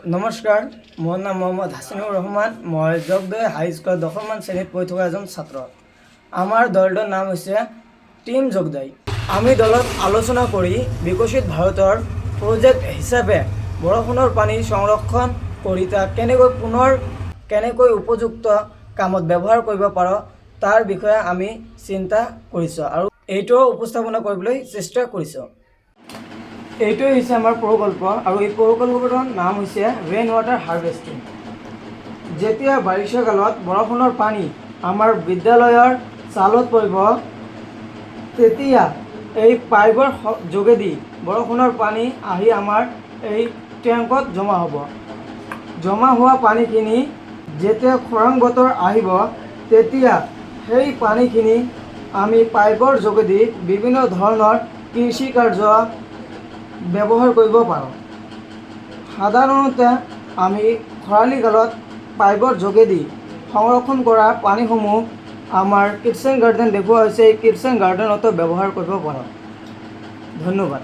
নমস্কাৰ, মোৰ নাম মহম্মদ হাছিনুৰ ৰহমান। মই জগদৈ হাইস্কুলৰ 10মান শ্ৰেণীত পঢ়ি থকা এজন ছাত্ৰ। আমাৰ দলটোৰ নাম হৈছে টিম জগদৈ। আমি দলত আলোচনা কৰি বিকশিত ভাৰতৰ প্ৰজেক্ট হিচাপে বৰষুণৰ পানী সংৰক্ষণ কৰি তাক কেনেকৈ উপযুক্ত কামত ব্যৱহাৰ কৰিব পাৰোঁ তাৰ বিষয়ে আমি চিন্তা কৰিছোঁ আৰু এইটো উপস্থাপনা কৰিবলৈ চেষ্টা কৰিছোঁ। এইটোৱে হৈছে আমাৰ প্ৰকল্প আৰু এই প্ৰকল্পটোৰ নাম হৈছে ৰেইন ৱাটাৰ হাৰ্ভেষ্টিং। যেতিয়া বাৰিষা কালত বৰষুণৰ পানী আমাৰ বিদ্যালয়ৰ চালত পৰিব, তেতিয়া এই পাইপৰ যোগেদি বৰষুণৰ পানী আহি আমাৰ এই টেংকত জমা হ'ব। জমা হোৱা পানীখিনি যেতিয়া খৰাং বতৰ আহিব, তেতিয়া সেই পানীখিনি আমি পাইপৰ যোগেদি বিভিন্ন ধৰণৰ কৃষি কাৰ্য ব্যৱহাৰ কৰিব পাৰোঁ। সাধাৰণতে আমি খৰালি কালত পাইপৰ যোগেদি সংৰক্ষণ কৰা পানীসমূহ আমাৰ কিটচেন গাৰ্ডেন দেখুওৱা হৈছে, এই কিটচেন গাৰ্ডেনতো ব্যৱহাৰ কৰিব পাৰোঁ। ধন্যবাদ।